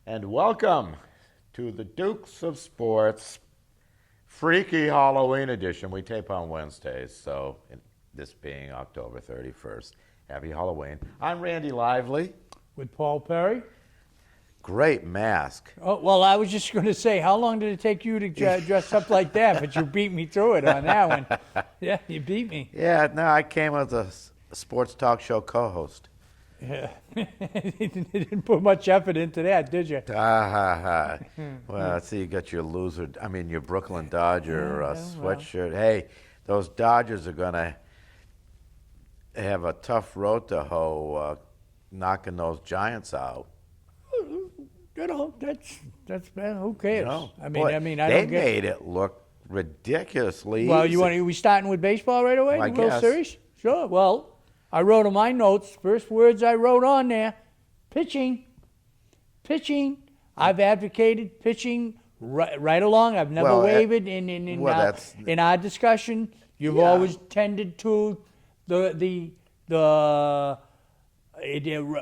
And welcome to the Dukes of Sports Freaky Halloween edition. We tape on Wednesdays, so this being October 31st. Happy Halloween. I'm Randy Lively. With Paul Perry. Great mask. Oh, well, I was just going to say, how long did it take you to dress up like that? But you beat me through it on that one. Yeah, you beat me. Yeah, no, I came as a sports talk show co-host. Yeah. You didn't put much effort into that, did you? Well, I see you got your your Brooklyn Dodger well. sweatshirt. Hey, those Dodgers are going to have a tough road to hoe knocking those Giants out. You know, that's bad. Who cares? You know, I boy, don't they get. made it look ridiculously Well, easy. we starting with baseball right away? I The World guess. Series? Sure. Well, I wrote on my notes. First words I wrote on there: pitching. I've advocated pitching right along. I've never Well, wavered in our discussion. You've Yeah. always tended to the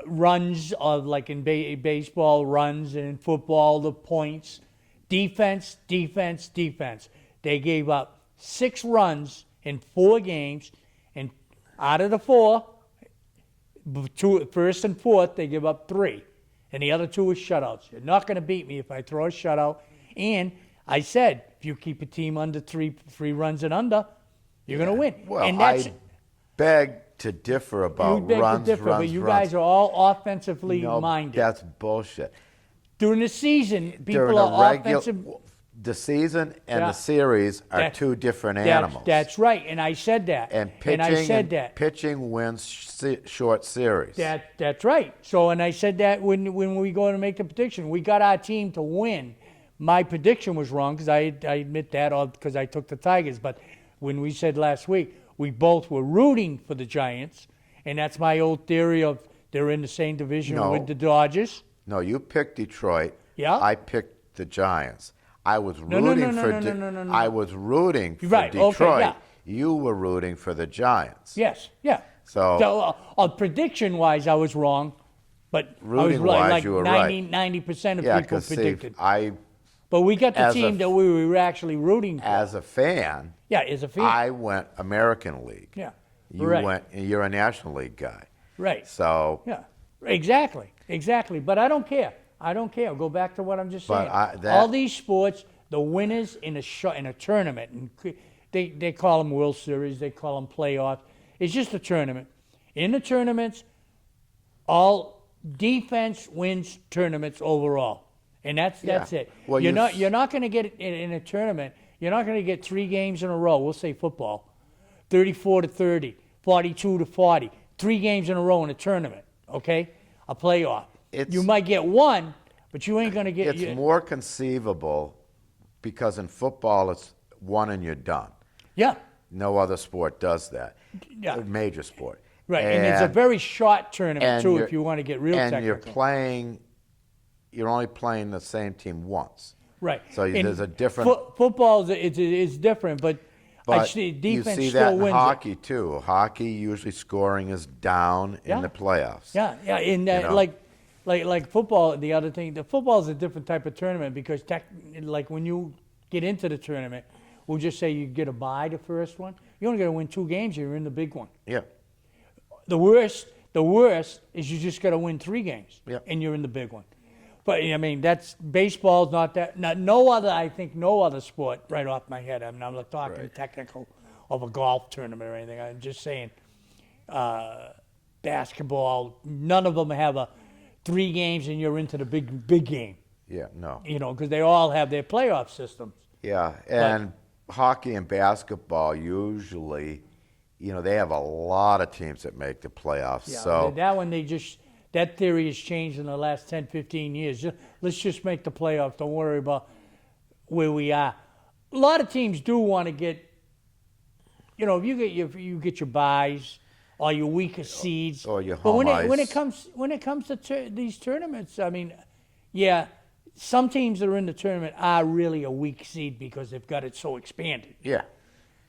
runs of, like in baseball, runs, and in football, the points. Defense. They gave up 6 runs in 4 games, and out of the 4, first and fourth, they give up 3. And the other 2 were shutouts. You're not going to beat me if I throw a shutout. And I said, if you keep a team under 3 runs and under, you're going to win. Well, and that's, I beg to differ about you beg runs, to differ, runs, but you runs. guys are all offensively No, minded. that's bullshit. During the season, people During are offensive. the season and Yeah. the series are That- 2 different animals. That's right, and I said that. and pitching wins short series. That's right. So, and I said that when we go to make the prediction, we got our team to win. My prediction was wrong because I admit that, because I took the Tigers. But when we said last week, we both were rooting for the Giants, and that's my old theory of they're in the same division No. with the Dodgers. No, you picked Detroit. Yeah. I picked the Giants. I was No, rooting no, for no, no, no, no, no. I was rooting for Right, okay, Detroit. yeah. You were rooting for the Giants. Yes, yeah. So- prediction-wise, I was wrong, but I was Rooting-wise, like you were 90% of Yeah, people because predicted. I, But we got the as a team that we were actually rooting for. as a fan, Yeah, as a fan. I went American League. Yeah. You Right. You're a National League guy. Right. So, Yeah. Exactly. But I don't care. I'll go back to what I'm just But saying. I- All these sports, the winners in a tournament, and they call them World Series, they call them playoffs. It's just a tournament. In the tournaments, all defense wins tournaments overall, and that's it. Well, you're not going to get in a tournament. You're not going to get 3 games in a row. We'll say football, 34-30, 42-40, 3 games in a row in a tournament. Okay, a playoff. You might get 1, but you ain't going to get. it's more conceivable because in football it's 1 and you're done. Yeah. No other sport does that. Yeah. A major sport. Right, and it's a very short tournament and too. you're- If you want to get real and technical. you're only playing the same team once. Right. So And there's a different. football is different, but But defense you see still that in wins. hockey too. Hockey usually scoring is down Yeah. in the playoffs. Yeah, in know? like football. The other thing, the football is a different type of tournament because like when you get into the tournament, we'll just say you get a bye the first one. You only got to win 2 games. You're in the big one. Yeah. The worst is you just got to win 3 games, Yeah. and you're in the big one. But I mean, that's baseball's not that. No other sport right off my head. I'm not talking technical of a golf tournament or anything. I'm just saying, basketball. None of them have a 3 games and you're into the big game. Yeah. No. You know, because they all have their playoff systems. Yeah, and hockey and basketball usually, they have a lot of teams that make the playoffs. Yeah, So that one that theory has changed in the last 10, 15 years. Let's just make the playoffs. Don't worry about where we are. A lot of teams do want to get, if you get your buys or your weaker seeds, or your but home when ice. it comes to these tournaments, I mean, yeah, some teams that are in the tournament are really a weak seed because they've got it so expanded. yeah,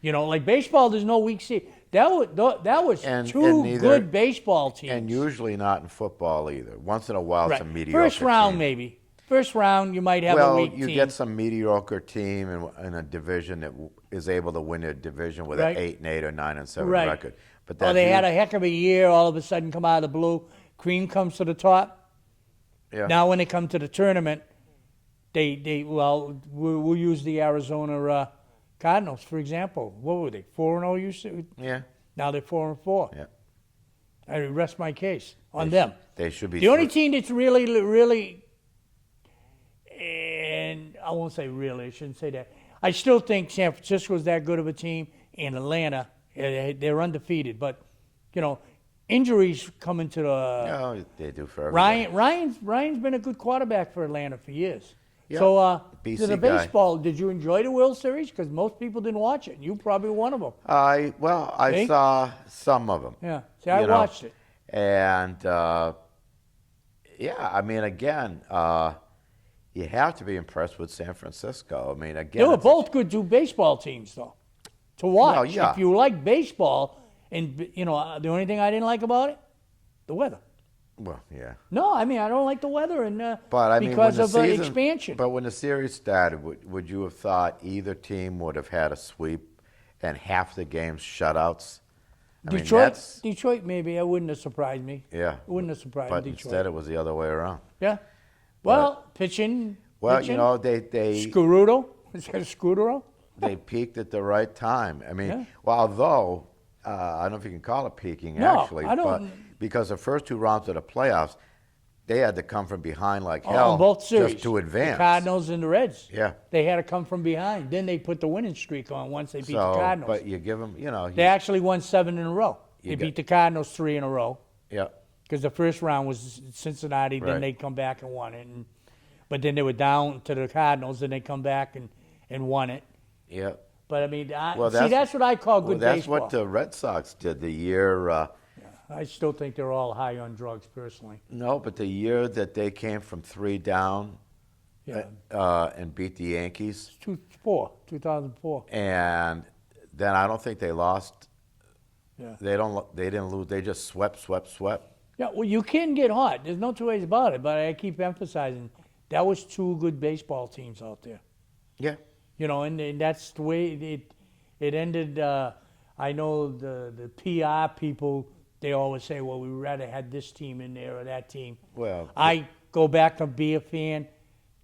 Like baseball, there's no weak seed. That was And- two and neither- good baseball teams. and usually not in football either. Once in a while, Right. some mediocre First round, team. maybe. First round, you might have a Well, weak you team. get some mediocre team in a division that is able to win a division with Right. an 8-8 or 9-7 Right. record. But Oh, that's they had you- a heck of a year. All of a sudden, come out of the blue. Cream comes to the top. yeah. Now, when they come to the tournament, we'll use the Arizona Cardinals for example. What were they? 4-0. You said. yeah, Now they're 4-4. yeah. I rest my case on They them. They should be The only team that's really, and I won't say really, I shouldn't say that. I still think San Francisco's that good of a team, and Atlanta, they're undefeated. But, injuries coming to the No, they do for everybody. Ryan's been a good quarterback for Atlanta for years. Yeah. So, BC to the guy. baseball, did you enjoy the World Series? Because most people didn't watch it. You probably one of them. I See? saw some of them. Yeah. See, I you know. watched it. And yeah, I mean, again, you have to be impressed with San Francisco. I mean, again, They were it's a- both good baseball teams, though, to watch. Well, yeah. If you like baseball, and the only thing I didn't like about it, the weather. well, yeah. No, I mean I don't like the weather, and But I mean, because when of the season, expansion. But when the series started, would you have thought either team would have had a sweep and half the games shutouts? I mean, Detroit, maybe it wouldn't have surprised me. yeah. It wouldn't have surprised But me. Detroit. instead, it was the other way around. Yeah. Well, pitching. Well, pitching, they Scuruto. Is that a Scudero? they peaked at the right time. I mean, Yeah. well, although I don't know if you can call it peaking No, actually, I don't- but because the first two rounds of the playoffs, they had to come from behind like On hell both series. just to advance. The Cardinals and the Reds. Yeah. They had to come from behind. Then they put the winning streak on once they beat the Cardinals. But you give them, They actually won 7 in a row. You They got- beat the Cardinals 3 in a row yeah, because the first round was Cincinnati. Then Right. they come back and won it. But then they were down to the Cardinals, and they come back and won it. yeah. But I mean, Well, that's what I call Well, good that's baseball. what the Red Sox did the year. I still think they're all high on drugs, personally. No, but the year that they came from 3 down Yeah, and beat the Yankees, 2004. and then I don't think they lost. Yeah. They didn't lose. They just swept. Yeah, well, you can get hot. There's no two ways about it. But I keep emphasizing that was two good baseball teams out there. Yeah. And that's the way it ended. I know the PR people, they always say, well, we'd rather had this team in there or that team. Well, I go back to be a fan.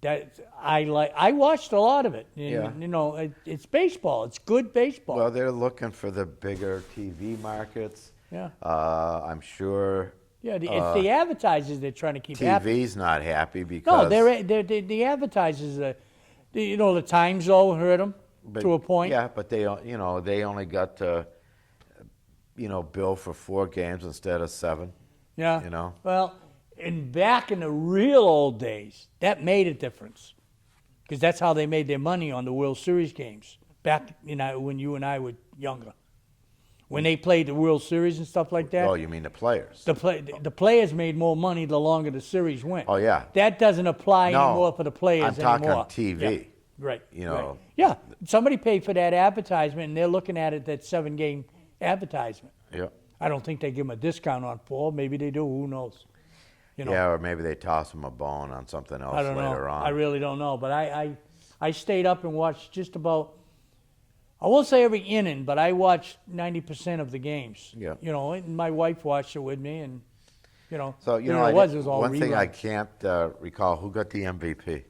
That I watched a lot of it. And, Yeah. it's baseball. It's good baseball. well, they're looking for the bigger TV markets. Yeah. I'm sure Yeah, it's the advertisers they're trying to keep happy. TV's not happy because No, they're the advertisers. The Times though hurt them but- to a point. Yeah, but they only got to bill for 4 games instead of 7. Yeah. You know? Well, and back in the real old days, that made a difference because that's how they made their money on the World Series games. Back when you and I were younger, when they played the World Series and stuff like that. Oh, you mean the players? The players made more money the longer the series went. Oh, yeah. That doesn't apply No, anymore for the players I'm talking anymore. TV. Yeah, right. You know. Right. Yeah. Somebody paid for that advertisement, and they're looking at it, that 7-game advertisement. Yeah. I don't think they give them a discount on 4. Maybe they do. Who knows? Yeah, or maybe they toss them a bone on something else I don't later know. on. I really don't know. But I stayed up and watched just about, I won't say every inning, but I watched 90% of the games. Yeah. And my wife watched it with me, and, So it was all one thing I reruns. can't recall who got the MVP.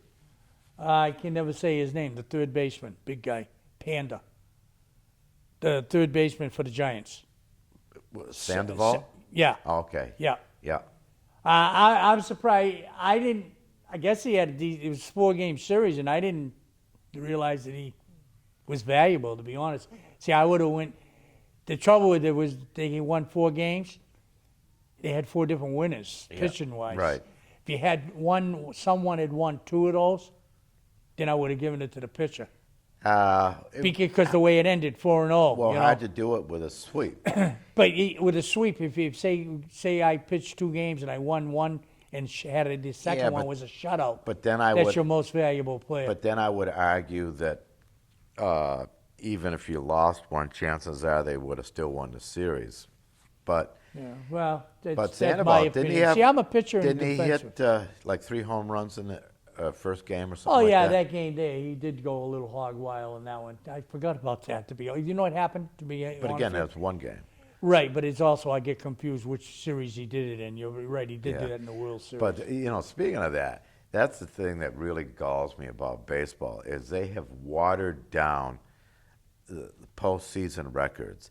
I can never say his name, the third baseman, big guy, Panda. The third baseman for the Giants. Sandoval. Yeah, Oh, okay. yeah. Yeah. I'm surprised. I guess he had it was a 4-game series, and I didn't realize that he was valuable. To be honest, see, I would have went. The trouble with it was they won 4 games. They had 4 different winners, Yeah, pitching wise. right. If you had someone had won 2 of those, then I would have given it to the pitcher because the way it ended, 4-0. Well, hard to do it with a sweep. But with a sweep, if you say I pitched 2 games and I won 1 and the second Yeah, one but- was a shutout, But then that's your most valuable player. But then I would argue that even if you lost one, chances are they would have still won the series. But yeah, well, but that's Sandoval, my didn't opinion. he have? See, I'm a pitcher and Didn't he defenseman. hit like 3 home runs in first game or Oh something yeah, like that? that game there, he did go a little hog wild in that one. I forgot about that. To be, you know what happened? To be But honest again, with you? that's one game. Right, but it's also I get confused which series he did it in. You're right, he did do Yeah. that in the World Series. But speaking of that, that's the thing that really galls me about baseball is they have watered down the postseason records,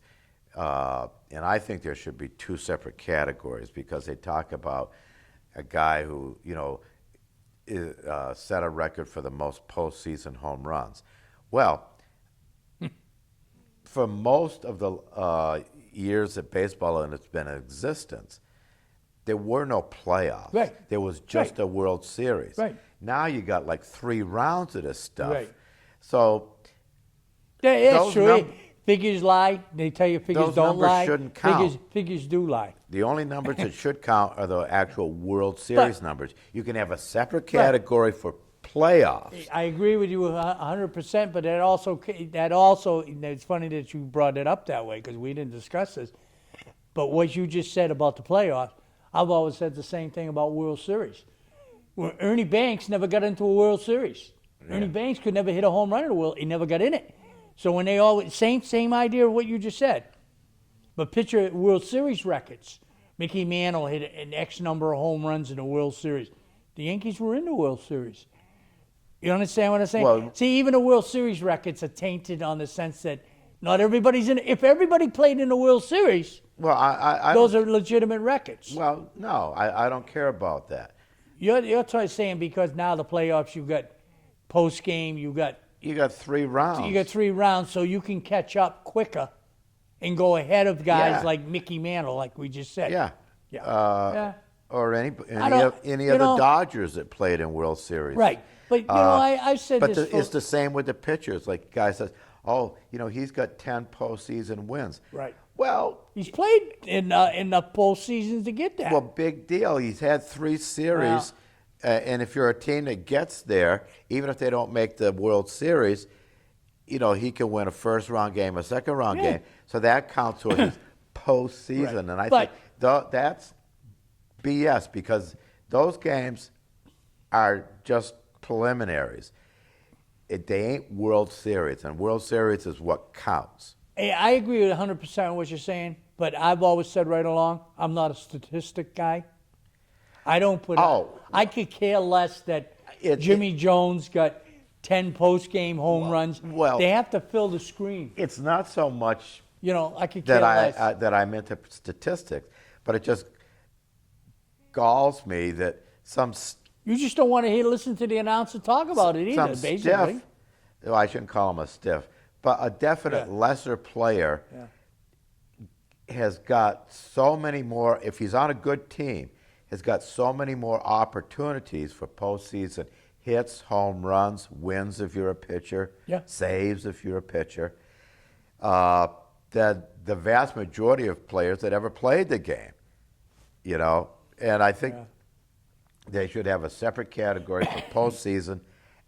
and I think there should be two separate categories because they talk about a guy who set a record for the most postseason home runs. Well, for most of the years that baseball has been in existence, there were no playoffs. Right. There was just Right. a World Series. Right. Now you got like 3 rounds of this stuff. Right. So Yeah, that's those true. num- Figures lie. They tell you figures Those don't numbers lie. shouldn't count. Figures do lie. the only numbers that should count are the actual World Series numbers. You can have a separate category for playoffs. I agree with you 100%, but that also, it's funny that you brought it up that way because we didn't discuss this. But what you just said about the playoffs, I've always said the same thing about World Series. Well, Ernie Banks never got into a World Series. Ernie Banks could never hit a home run in a World. He never got in it. So when they always same idea of what you just said. But picture World Series records. Mickey Mantle hit an X number of home runs in the World Series. The Yankees were in the World Series. You understand what I'm saying? Well- See, even the World Series records are tainted on the sense that not everybody's in. If everybody played in the World Series, Well, I those are legitimate records. well, no, I don't care about that. You're saying because now the playoffs, you've got post game, You got 3 rounds. you got 3 rounds, so you can catch up quicker and go ahead of guys Yeah. like Mickey Mantle, like we just said. Yeah. Yeah. Uh, Or any don't- any you of the know- Dodgers that played in World Series. Right. But I've said But this. it's the same with the pitchers. Like guy says, oh, he's got 10 postseason wins. Right. Well, He's played in the postseasons to get that. well, big deal. He's had 3 series, and if you're a team that gets there, even if they don't make the World Series, he can win a first-round game, a second-round Yeah. game. So that counts towards his postseason, Right. and I But- think that's BS because those games are just preliminaries. They ain't World Series, and World Series is what counts. Hey, I agree with 100% what you're saying, but I've always said right along, I'm not a statistic guy. I don't put. Oh. I could care less that Jimmy Jones got 10 post-game home runs. well- They have to fill the screen. It's not so much I could care less. that I'm into statistics, but it just galls me that some You just don't want to listen to the announcer talk about it either, some basically. stiff, well, I shouldn't call him a stiff, but a definite Yeah. lesser player Yeah. has got so many more, if he's on a good team, has got so many more opportunities for postseason hits, home runs, wins if you're a pitcher, Yeah. saves if you're a pitcher, than the vast majority of players that ever played the game. And I think they should have a separate category for postseason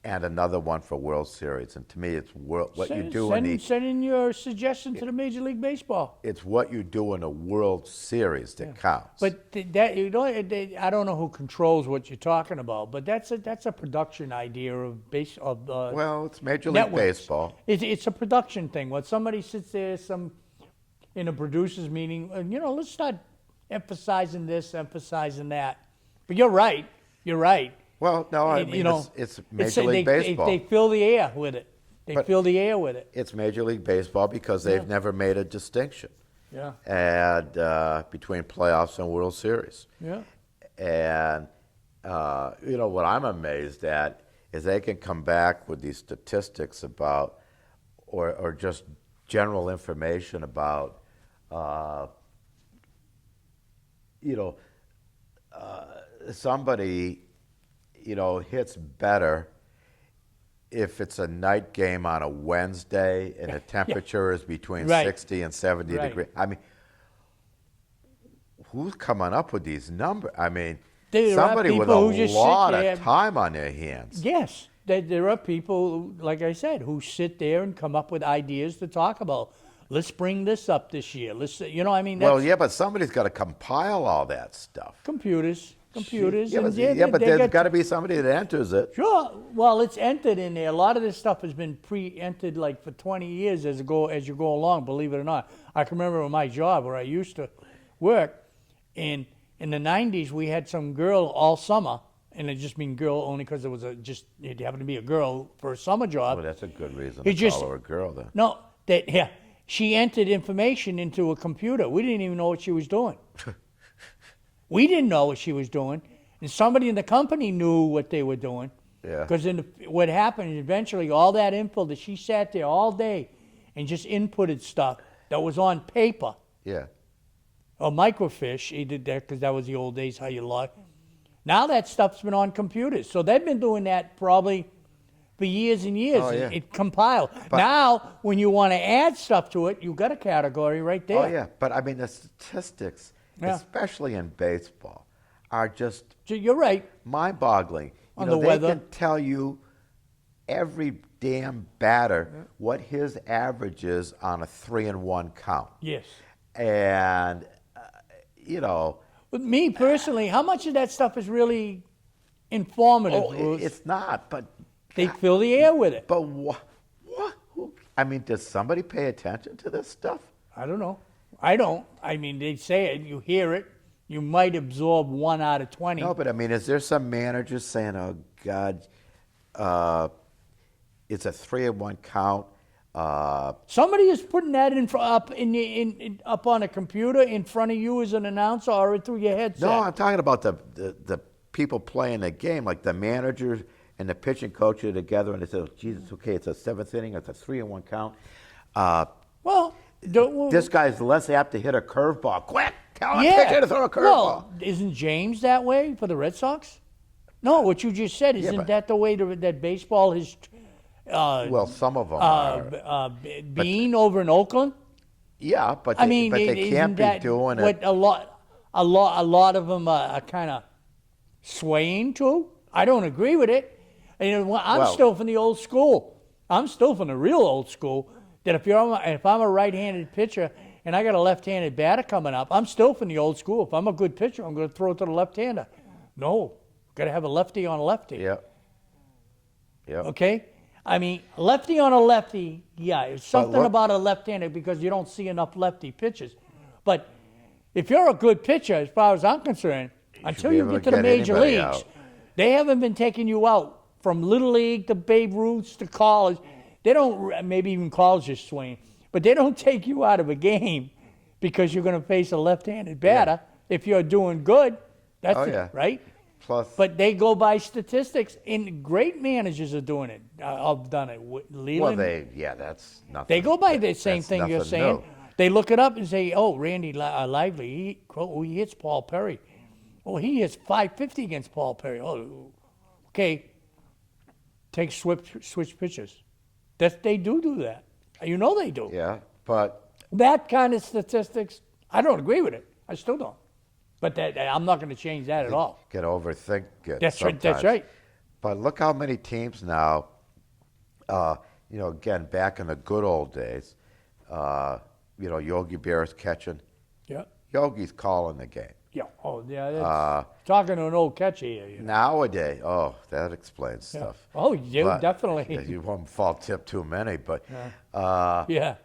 and another one for World Series. And to me, it's what you do in the Send in your suggestion to the Major League Baseball. it's what you do in a World Series that counts. But that I don't know who controls what you're talking about, but that's a production idea of well, it's Major League networks. Baseball. It's a production thing. When somebody sits there, in a producers meeting, let's start emphasizing this, emphasizing that. But you're right. You're right. Well, no, I You mean know, it's Major League they, Baseball. They fill the air with it. They But- fill the air with it. It's Major League Baseball because they've never made a distinction Yeah. and between playoffs and World Series. Yeah. And what I'm amazed at is they can come back with these statistics about, or just general information about, somebody, hits better if it's a night game on a Wednesday and the temperature is between Right. 60 and 70 Right. degrees. I mean, who's coming up with these numbers? I mean, There are somebody with people who just a sit lot there- of time on their hands. Yes. There are people, like I said, who sit there and come up with ideas to talk about. Let's bring this up this year. Let's, I mean, that's Well, yeah, but somebody's got to compile all that stuff. computers. computers. Yeah, and but, they- yeah, but they there's get- got to be somebody that enters it. Sure. Well, it's entered in there. A lot of this stuff has been pre-entered like for 20 years as you go along, believe it or not. I can remember my job where I used to work, and in the 90s we had some girl all summer, and it just mean girl only because it happened to be a girl for a summer job. Well, that's a good reason It to just- call her a girl then. No, she entered information into a computer. We didn't even know what she was doing. We didn't know what she was doing, and somebody in the company knew what they were doing. Yeah. Because what happened is eventually, all that info that she sat there all day and just inputted stuff that was on paper Yeah. or microfiche. He did that because that was the old days how you log. Now that stuff's been on computers, so they've been doing that probably for years and years. Oh, yeah. It compiled. Now, when you want to add stuff to it, you've got a category right there. Oh, yeah. But I mean, the statistics, Yeah. especially in baseball, are just So you're right. mind-boggling. On You know, the they weather. can tell you every damn batter what his average is on a 3-1 count. Yes. And, you know, But me personally, how much of that stuff is really informative? Bruce? it's not, but They fill the air with it. but what? I mean, does somebody pay attention to this stuff? I don't know. I don't. I mean, they say it. You hear it. You might absorb 1 out of 20. No, but I mean, is there some manager saying, "Oh God, it's a 3-1 count"? Somebody is putting that up on a computer in front of you as an announcer or through your headset. No, I'm talking about the people playing the game, like the manager and the pitching coach are together, and they say, oh, "Jesus, okay, it's a 7th inning, it's a 3-1 count." Well, This guy's less apt to hit a curveball. Quick, tell the yeah. pitcher to throw a curveball. Well, isn't James that way for the Red Sox? No, what you just said, isn't but- that the way that baseball is Well, some of them are. being over in Oakland? Yeah, but I they, mean, but they isn't can't be that doing what it. a lot of them are kind of swaying to? I don't agree with it. And I'm Well- still from the old school. I'm still from the real old school. That if I'm a right-handed pitcher and I got a left-handed batter coming up, I'm still from the old school. If I'm a good pitcher, I'm going to throw it to the left-hander. No, got to have a lefty on a lefty. Yep. Yep. Okay? I mean, lefty on a lefty, yeah, it's something look- about a left-hander because you don't see enough lefty pitches. But if you're a good pitcher, as far as I'm concerned, until be you able get to to the get major anybody leagues, out. they haven't been taking you out from Little League to Babe Ruth to college. They don't, maybe even college is swinging, but they don't take you out of a game because you're going to face a left-handed batter. If you're doing good, that's Oh, it, yeah. right? Plus, But they go by statistics, and great managers are doing it. I've done it. Leland, that's nothing. they go by the same That's thing you're nothing saying. new. They look it up and say, "Oh, Randy Lively, he hits Paul Perry. Oh, he hits 550 against Paul Perry. Oh, okay. Take switch pitches. They do that. You know they do. Yeah, but That kind of statistics, I don't agree with it. I still don't. But I'm not going to change that at all. can overthink it. That's right. That's sometimes. right. But look how many teams now, again, back in the good old days, Yogi Berra's catching. Yeah. Yogi's calling the game. Yeah. Oh, yeah. That's, talking to an old catcher here. You know. Nowadays, that explains stuff. Oh, you But- definitely. yeah, you won't fall tip too many, but Yeah.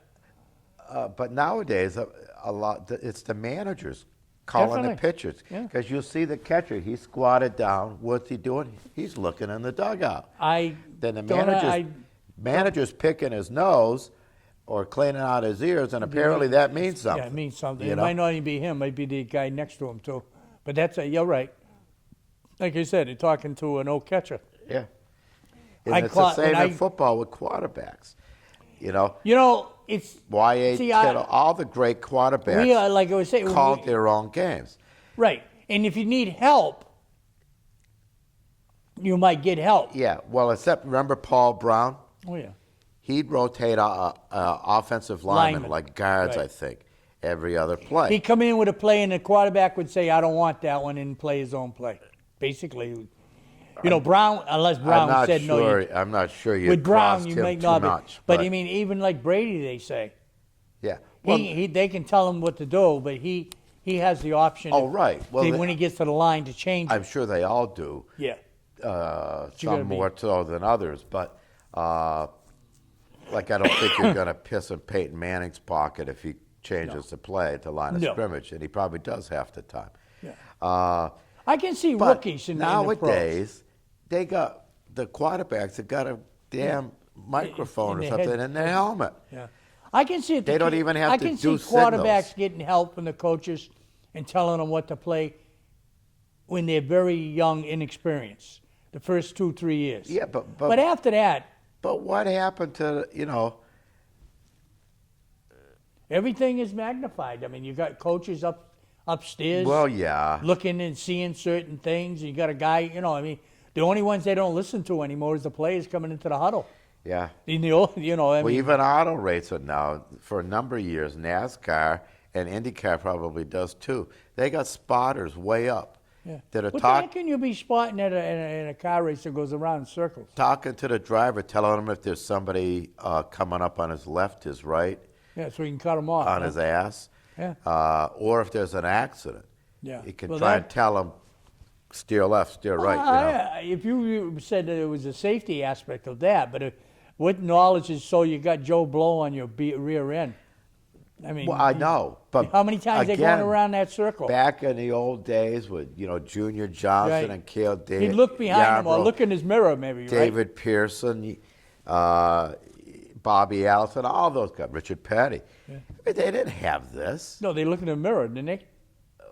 but nowadays a lot it's the managers calling the Definitely. pitchers Yeah. because you'll see the catcher. He's squatted down. What's he doing? He's looking in the dugout. Then the manager's picking his nose or cleaning out his ears, and apparently that means something. Yeah, it means something. you It know? might not even be him. It might be the guy next to him, too. But you're right. Like you said, you're talking to an old catcher. Yeah. And I it's caught- the same and in I- football with quarterbacks. You know, it's... Y.A. See, Kittle, all the great quarterbacks we are, like I was saying... called their own games. Right. And if you need help, you might get help. Yeah, well, except remember Paul Brown? Oh, yeah. He'd rotate offensive linemen Linemen, like guards, right. I think, every other play. He'd come in with a play, and the quarterback would say, I don't want that one, and play his own play. Basically, Brown, unless Brown said no. I'm not sure you With Brown, crossed you him might too not be. much. But I mean, even like Brady, they say. yeah. Well, They can tell him what to do, but he he has the option. Oh, right. Well, when he gets to the line to change I'm it. sure they all do. Yeah. you gotta Some be- more so than others, but like I don't think you're going to piss in Peyton Manning's pocket if he changes the play to line of No. scrimmage, and he probably does half the time. Yeah. Uh, I can see but rookies in the pros. nowadays, they got the quarterbacks have got a damn microphone or their something head. in their helmet. Yeah. I can see it. They don't even have I to can do see quarterbacks signals. getting help from the coaches and telling them what to play when they're very young, inexperienced. The first 2-3 years. Yeah, But after that, but what happened to everything is magnified. I mean, you got coaches upstairs. Well, yeah. Looking and seeing certain things. You got a guy. I mean, the only ones they don't listen to anymore is the players coming into the huddle. Yeah. In the old, I Well, mean, even auto racing now, for a number of years, NASCAR and IndyCar probably does too. They got spotters way up yeah. that are What the talk, heck can you be spotting in a car race that goes around in circles? talking to the driver, telling him if there's somebody coming up on his left, his right, Yeah, so you can cut them off. on huh? his ass, Yeah. Or if there's an accident. Yeah. He can Well, try that- and tell him, steer left, steer right. If you said that it was a safety aspect of that, but what knowledge is so you got Joe Blow on your rear end? I mean, Well, I know, but how many times they again, going around that circle? Back in the old days with Junior Johnson Right. and Cale Davis, He'd look behind him or look in his mirror, maybe. David Pearson, Bobby Allison, all those guys, Richard Petty. They didn't have this. Right? No, they look in the mirror, didn't they?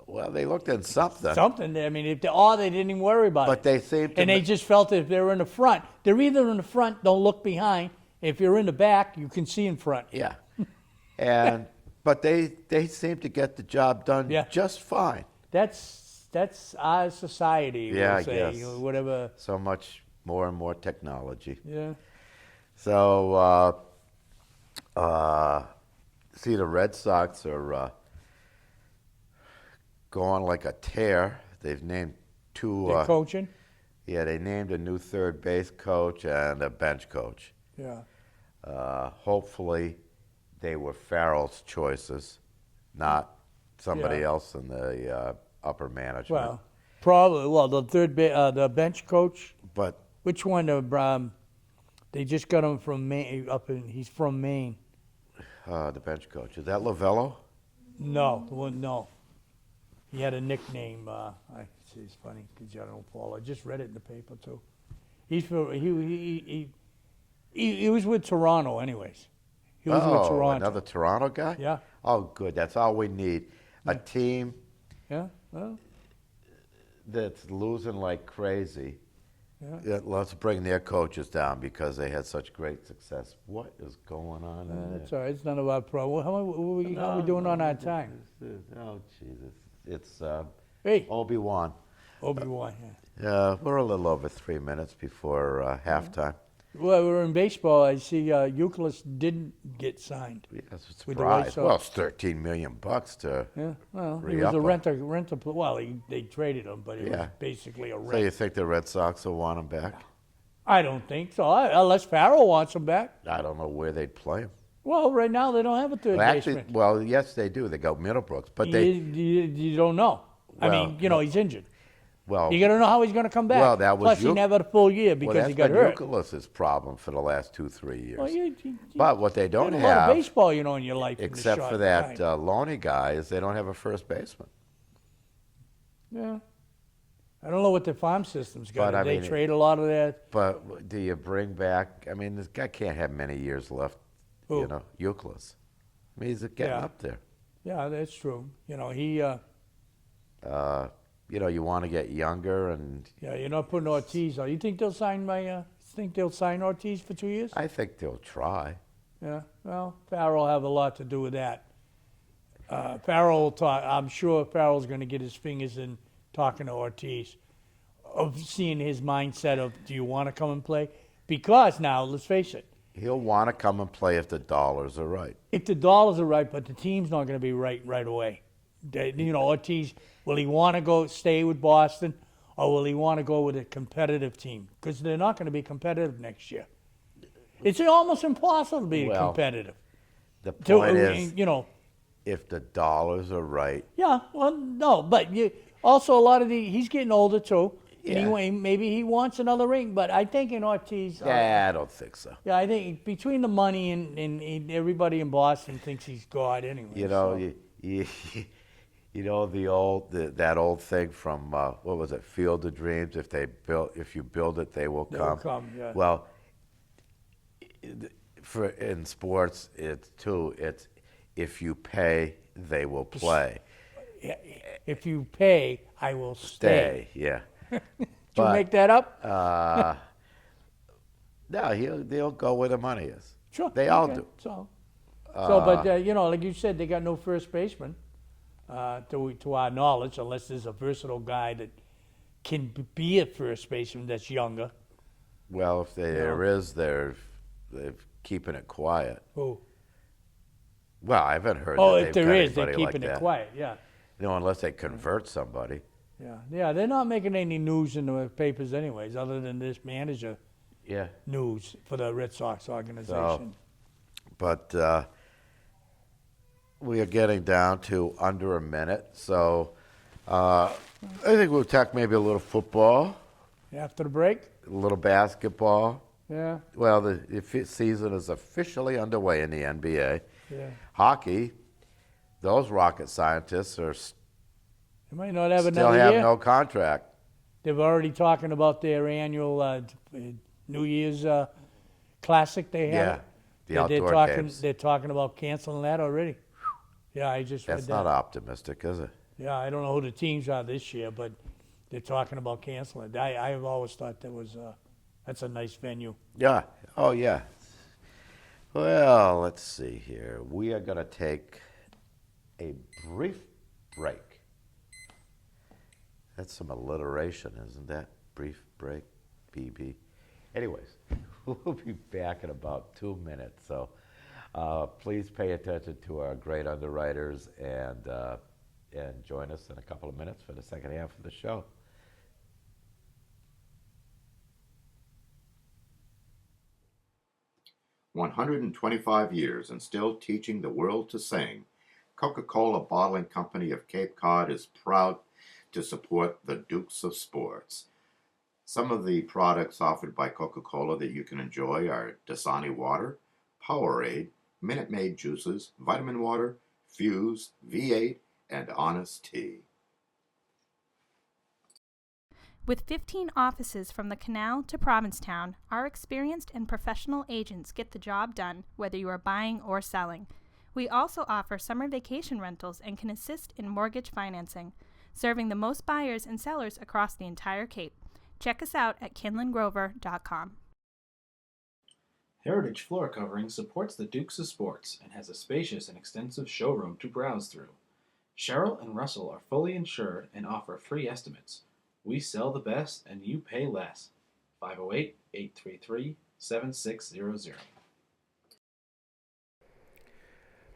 Well, they looked in something. Something. I mean, they didn't even worry about But it. they seemed to And they just felt that if they were in the front, they're either in the front, don't look behind. If you're in the back, you can see in front. Yeah. But they seem to get the job done Yeah. just fine. That's our society. Yeah, we'll I say, guess. whatever. So much more and more technology. Yeah. So, see, the Red Sox are going like a tear. They've named two. They're coaching. Yeah, they named a new third base coach and a bench coach. Yeah. Hopefully, they were Farrell's choices, not somebody Yeah. else in the upper management. Well, probably. Well, the bench coach. But Which one? They just got him from Maine. He's from Maine. the bench coach, is that Lavello? No, no. He had a nickname. It's funny because I don't follow. I just read it in the paper too. He was with Toronto, anyways. He was with Toronto. Another Toronto guy? Yeah. Oh, good. That's all we need. A team Yeah. Well. that's losing like crazy. Yeah. Yeah, let's bring their coaches down because they had such great success. What is going on in there? That's all right. It's none of our problem. How are we doing on our time? Oh, Jesus. It's Hey, Obi-Wan. Obi-Wan. Yeah. We're a little over 3 minutes before halftime. Well, we're in baseball. I see Euclid didn't get signed. Yeah, that's a With the White surprise. Sox. Well, it's $13 million to. Yeah. Well, he Re-up was a him. renter. Well, they traded him, but it was Yeah. basically a So you rent. think the Red Sox will want him back? I don't think so. Unless Farrell wants him back. I don't know where they'd play him. Well, right now they don't have a third Actually, baseman. well, yes, they do. They got Middlebrooks, but You don't know. I Well, mean, he's injured. well, You got to know how he's going to come back. Well, that was Plus, he Euc- never had a full year well, because that's he got been hurt. Euclid's problem for the last 2-3 years. Well, you But what they don't a lot of have, baseball, in your life. in a except short for that time. Loney guy, is they don't have a first baseman. Yeah. I don't know what the farm system's got. But, I They mean, trade a lot of that. But do you bring back? I mean, this guy can't have many years left. Who? Euclid's. I mean, he's getting Yeah. up there. Yeah, that's true. He. You want to get younger, and Yeah, you're not putting Ortiz on. You think they'll sign Ortiz for 2 years? I think they'll try. Yeah. Well, Farrell will have a lot to do with that. Farrell will talk. I'm sure Farrell's going to get his fingers in talking to Ortiz, of seeing his mindset of, do you want to come and play? Because now, let's face it, He'll want to come and play if the dollars are right. if the dollars are right, but the team's not going to be right away. Ortiz, will he want to stay with Boston, or will he want to go with a competitive team? Because they're not going to be competitive next year. It's almost impossible to be Well, competitive. The point is, if the dollars are right. Yeah, well, no, but you also a lot of he's getting older too. Yeah. Anyway, maybe he wants another ring, but I think in Ortiz, Yeah, I don't think so. yeah, I think between the money and everybody in Boston thinks he's God anyway. You know, so. you know that old thing from what was it, Field of Dreams? If you build it, they will They come. will come, yeah. Well, in sports, it's if you pay, they will play. Yeah, if you pay, I will stay. Yeah. Did you make that up? No, they'll go where the money is. Sure. They all okay, do. So, but you know, like you said, they got no first baseman, to our knowledge, unless there's a versatile guy that can be a first baseman that's younger. Well, if there is, they're keeping it quiet. Who? Well, I haven't heard Oh, that if they've there got is, they're anybody keeping like it that. quiet. Yeah, You know, unless they convert somebody. yeah. They're not making any news in the papers, anyways, other than this manager Yeah. news for the Red Sox organization. But we are getting down to under a minute, so I think we'll talk maybe a little football, After the break, a little basketball. yeah, Well, the season is officially underway in the NBA. yeah. Hockey, those rocket scientists They might not have still another have year. no contract. They've already talking about their annual New Year's classic they have. Yeah, the They're outdoor talking. games. They're talking about canceling that already. Yeah, I just read That's that. not optimistic, is it? Yeah, I don't know who the teams are this year, but they're talking about canceling it. I've always thought that's a nice venue. Yeah. Oh, yeah. Well, let's see here. We are going to take a brief break. That's some alliteration, isn't that? Brief break, BB. Anyways, we'll be back in about 2 minutes. So please pay attention to our great underwriters and join us in a couple of minutes for the second half of the show. "125 years and still teaching the world to sing, Coca-Cola Bottling Company of Cape Cod is proud to support the Dukes of Sports. Some of the products offered by Coca-Cola that you can enjoy are Dasani Water, Powerade, Minute Maid Juices, Vitamin Water, Fuse, V8, and Honest Tea. With 15 offices from the Canal to Provincetown, our experienced and professional agents get the job done, whether you are buying or selling. We also offer summer vacation rentals and can assist in mortgage financing, serving the most buyers and sellers across the entire Cape. Check us out at kinlandgrover.com. Heritage Floor Covering supports the Dukes of Sports and has a spacious and extensive showroom to browse through. Cheryl and Russell are fully insured and offer free estimates. We sell the best and you pay less. 508-833-7600.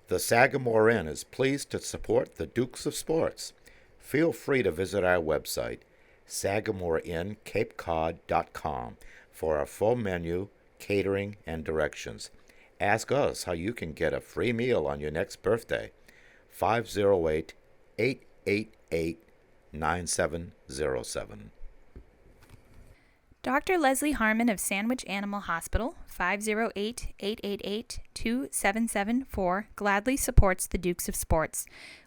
The Sagamore Inn is pleased to support the Dukes of Sports. Feel free to visit our website, sagamoreincapecod.com, for our full menu, catering, and directions. Ask us how you can get a free meal on your next birthday. 508-888-9707. Dr. Leslie Harmon of Sandwich Animal Hospital, 508-888-2774, gladly supports the Dukes of Sports.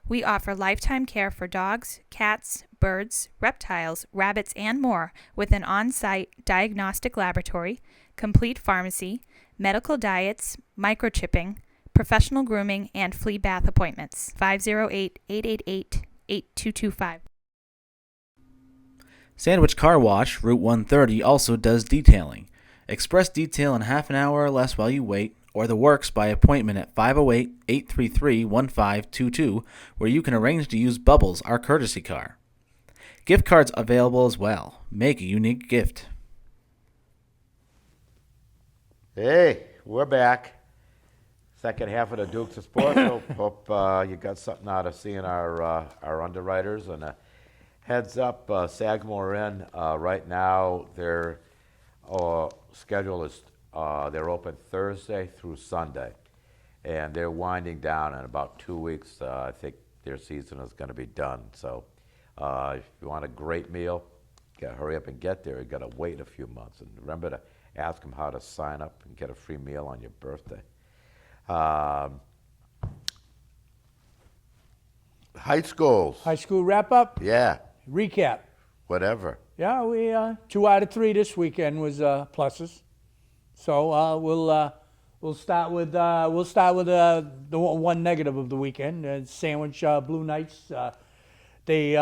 We offer lifetime care for dogs, cats, birds, reptiles, rabbits, and more with an on-site diagnostic laboratory, complete pharmacy, medical diets, microchipping, professional grooming, and flea bath appointments. 508-888-8225. Sandwich Car Wash, Route 130, also does detailing. Express detail in half an hour or less while you wait, or the works by appointment at 508-833-1522, where you can arrange to use Bubbles, our courtesy car. Gift cards available as well. Make a unique gift. Hey, we're back. Second half of the Dukes of Sports. Hope you got something out of seeing our underwriters. And heads up, Sagamore Inn, right now their schedule is they're open Thursday through Sunday. and they're winding down. In about 2 weeks, I think their season is going to be done. So if you want a great meal, you got to hurry up and get there. You got to wait a few months. And remember to ask them how to sign up and get a free meal on your birthday. High schools. High school wrap up, Yeah, recap. whatever. Yeah, we 2 out of 3 this weekend was pluses. So we'll start with the one negative of the weekend. Sandwich Blue Knights. They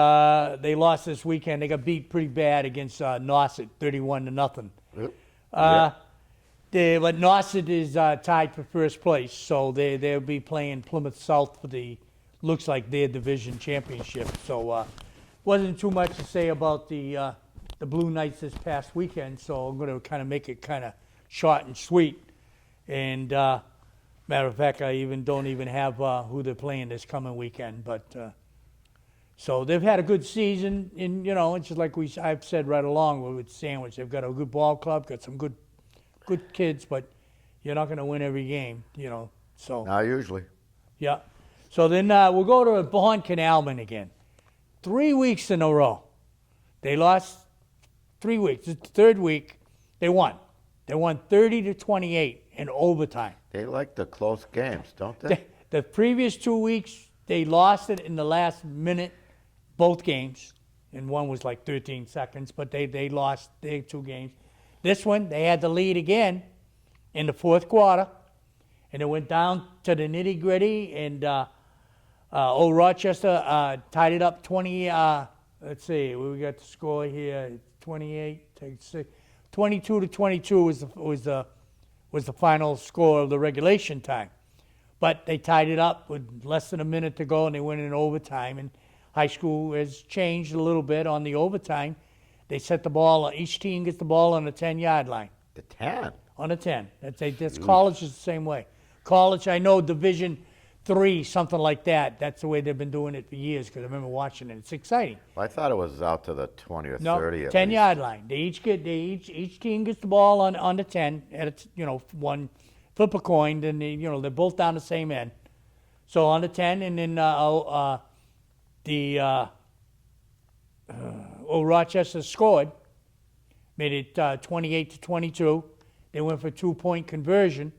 lost this weekend. They got beat pretty bad against Nauset, 31-0. Yeah. But Nauset is tied for first place, so they'll be playing Plymouth South for looks like their division championship. So wasn't too much to say about the Blue Knights this past weekend, so I'm going to kind of make it kind of short and sweet. And matter of fact, I don't even have who they're playing this coming weekend. But so they've had a good season, and it's just like I've said right along with Sandwich. They've got a good ball club, got some good kids, but you're not going to win every game, So Not usually. yeah. So then we'll go to Vaughan Canalman again. 3 weeks in a row. They lost 3 weeks. The third week, they won. They won 30-28 in overtime. They like the close games, don't they? The previous 2 weeks, they lost it in the last minute, both games. And one was like 13 seconds, but they lost their 2 games. This one, they had the lead again in the fourth quarter. And it went down to the nitty-gritty, and Old Rochester tied it up 20. Let's see, we got the score here: 28, 22-22 was the final score of the regulation time. But they tied it up with less than a minute to go, and they went in overtime. And high school has changed a little bit on the overtime. They set the ball. Each team gets the ball on the 10-yard line. The 10. On the 10. That's college is the same way. College, I know Division III, something like that. That's the way they've been doing it for years because I remember watching it. It's exciting. Well, I thought it was out to the 20 or No, 30 at 10-yard line. Each team gets the ball on the 10 at one flip a coin. Then they're both down the same end. So on the 10, and then Old Rochester scored, made it 28-22. They went for a 2-point conversion,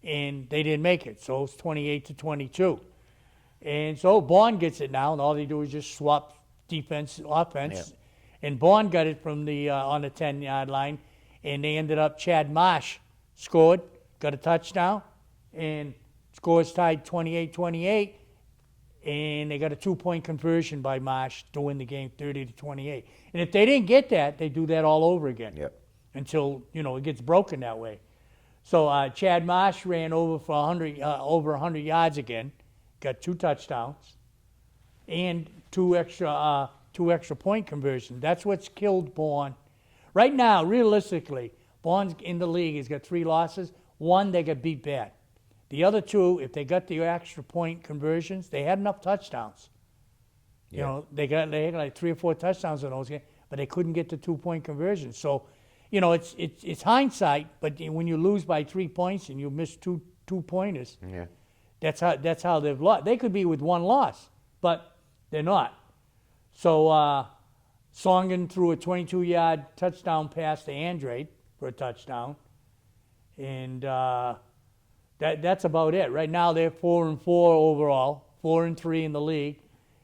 and they didn't make it. So it's 28-22. And so Bourne gets it now, and all they do is just swap defense, offense. Yeah. And Bourne got it from on the 10-yard line, and they ended up, Chad Marsh scored, got a touchdown, and scores tied 28-28. And they got a 2-point conversion by Marsh to win the game 30-28. And if they didn't get that, they do that all over again. Yep. Until, it gets broken that way. So Chad Marsh ran over for over 100 yards again, got 2 touchdowns, and two extra point conversions. That's what's killed Bourne. Right now, realistically, Bourne's in the league. He's got 3 losses. 1, they got beat bad. The other 2, if they got the extra point conversions, they had enough touchdowns. Yeah. They had like 3 or 4 touchdowns in those games, but they couldn't get the 2-point conversions. So, it's hindsight, but when you lose by 3 points and you miss two pointers, Yeah. that's how they've lost. They could be with 1 loss, but they're not. So Songen threw a 22-yard touchdown pass to Andrade for a touchdown, and that's about it. Right now they're 4-4 overall, 4-3 in the league,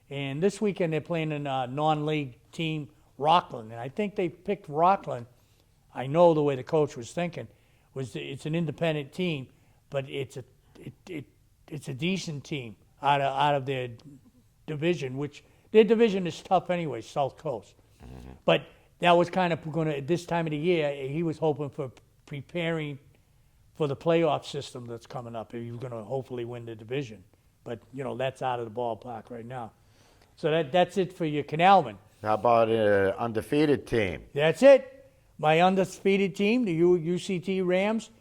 and this weekend they're playing a non-league team, Rockland, and I think they picked Rockland. I know the way the coach was thinking it's an independent team, but it's a decent team out of their division, which their division is tough anyway, South Coast. Mm-hmm. But that was kind of going to, at this time of the year, he was hoping for preparing for the playoff system that's coming up. He was going to hopefully win the division. But, that's out of the ballpark right now. So that's it for your Canalman. How about an undefeated team? That's it. My undefeated team, the UCT Rams,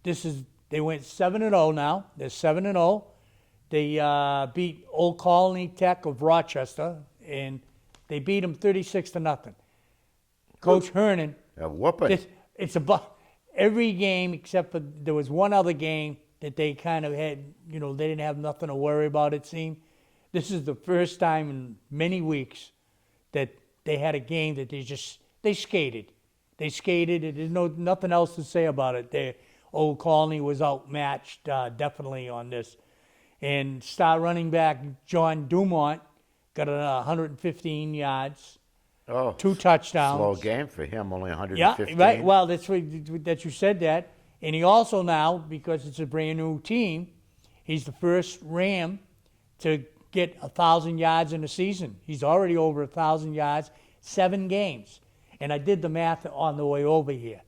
they went 7-0 now. They're 7-0. They beat Old Colony Tech of Rochester, and they beat them 36-0. Coach Hernan, A whooping. it's about every game except for there was one other game that they kind of had, they didn't have nothing to worry about, it seemed. This is the first time in many weeks that they had a game that they skated. They skated, and there's nothing else to say about it. Old Colony was outmatched definitely on this. And star running back John Dumont got 115 yards, Oh, 2 touchdowns. slow game for him, only Yeah, 115. right. Well, that you said that. And he also now, because it's a brand new team, he's the first Ram to get 1,000 yards in a season. He's already over 1,000 yards, 7 games. And I did the math on the way over here.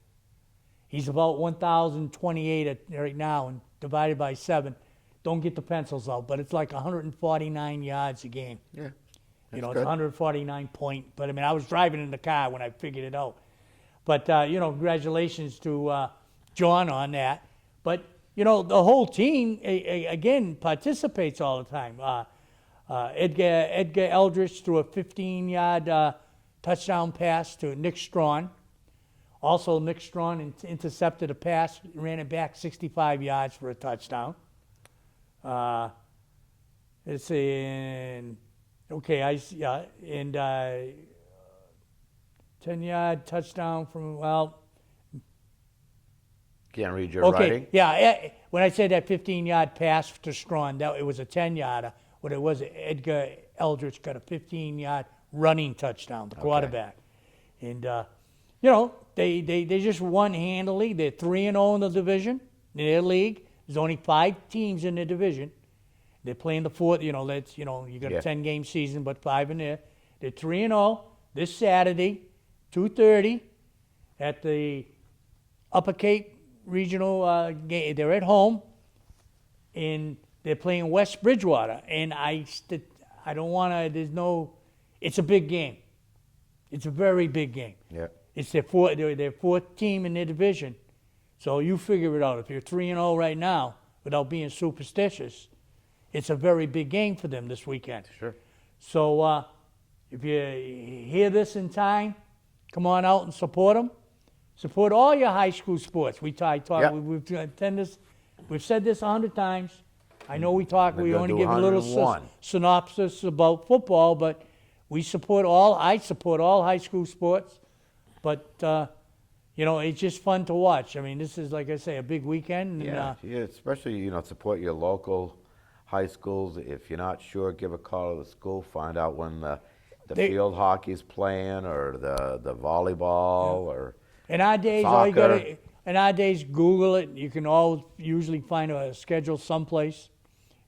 He's about 1,028 right now, and divided by 7. Don't get the pencils out, but it's like 149 yards a game. Yeah, It's good. 149 point. But I mean, I was driving in the car when I figured it out. But congratulations to John on that. But the whole team again participates all the time. Edgar Eldridge threw a 15-yard touchdown pass to Nick Strawn. Also, Nick Strawn intercepted a pass, ran it back 65 yards for a touchdown. It's in, okay, and 10-yard touchdown from, Can't read your okay, writing. yeah, when I said that 15-yard pass to Strawn, it was a 10-yarder. What it was, Edgar Eldridge got a 15-yard running touchdown, the quarterback. And, they just won handily. They're 3-0 in the division, in their league. There's only 5 teams in the division. They're playing the 4th, you got a 10-game season, but 5 in there. They're 3-0 this Saturday, 2:30 at the Upper Cape Regional game. They're at home, and they're playing West Bridgewater. And I don't want to, it's a big game. It's a very big game. Yeah. It's their 4th team in their division. So you figure it out. If you're 3-0 right now, without being superstitious, it's a very big game for them this weekend. Sure. So if you hear this in time, come on out and support them. Support all your high school sports. We've said this 100 times. I know we talk. We're We gonna only do give a little 101. synopsis about football, but I support all high school sports. But it's just fun to watch. I mean, this is, like I say, a big weekend. And, Yeah, especially, support your local high schools. If you're not sure, give a call to the school, find out when the field hockey's playing or the volleyball or In our days, soccer. Google it. You can usually find a schedule someplace.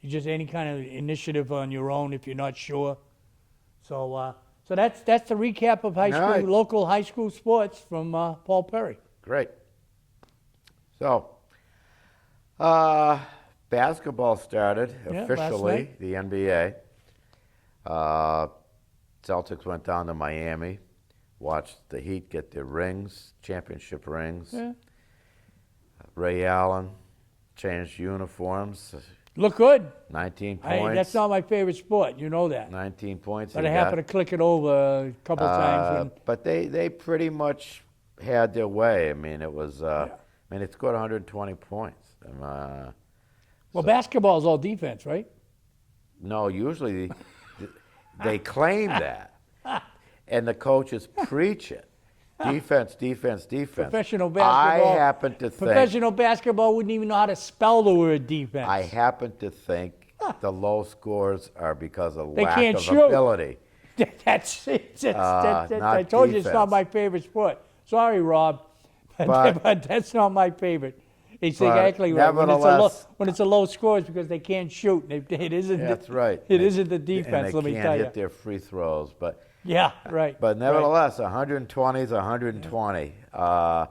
It's just any kind of initiative on your own if you're not sure. So that's the recap of right. local high school sports from Paul Perry. Great. So, basketball started Yeah, last officially, night. the NBA. Celtics went down to Miami, watched the Heat get their rings, championship rings. Yeah. Ray Allen changed uniforms, Look good. 19 points. That's not my favorite sport. You know that. 19 points. But he I happened to got. click it over a couple times. But they pretty much had their way. I mean, it was. It scored 120 points. Well, basketball is all defense, right? No, usually they claim that, and the coaches preach it. Defense, defense, defense. Professional basketball. I happen to think. Professional basketball wouldn't even know how to spell the word defense. I happen to think the low scores are because of They lack can't of shoot. ability. That's it. not I told you it's not defense. my favorite sport. Sorry, Rob, But- but that's not my favorite. It's But exactly right. nevertheless- When it's a low score, it's because they can't shoot. It isn't. That's right. It isn't the defense. And Let they me can't tell hit you. their free throws, but. Yeah, right. But right. nevertheless, 120 is 120. I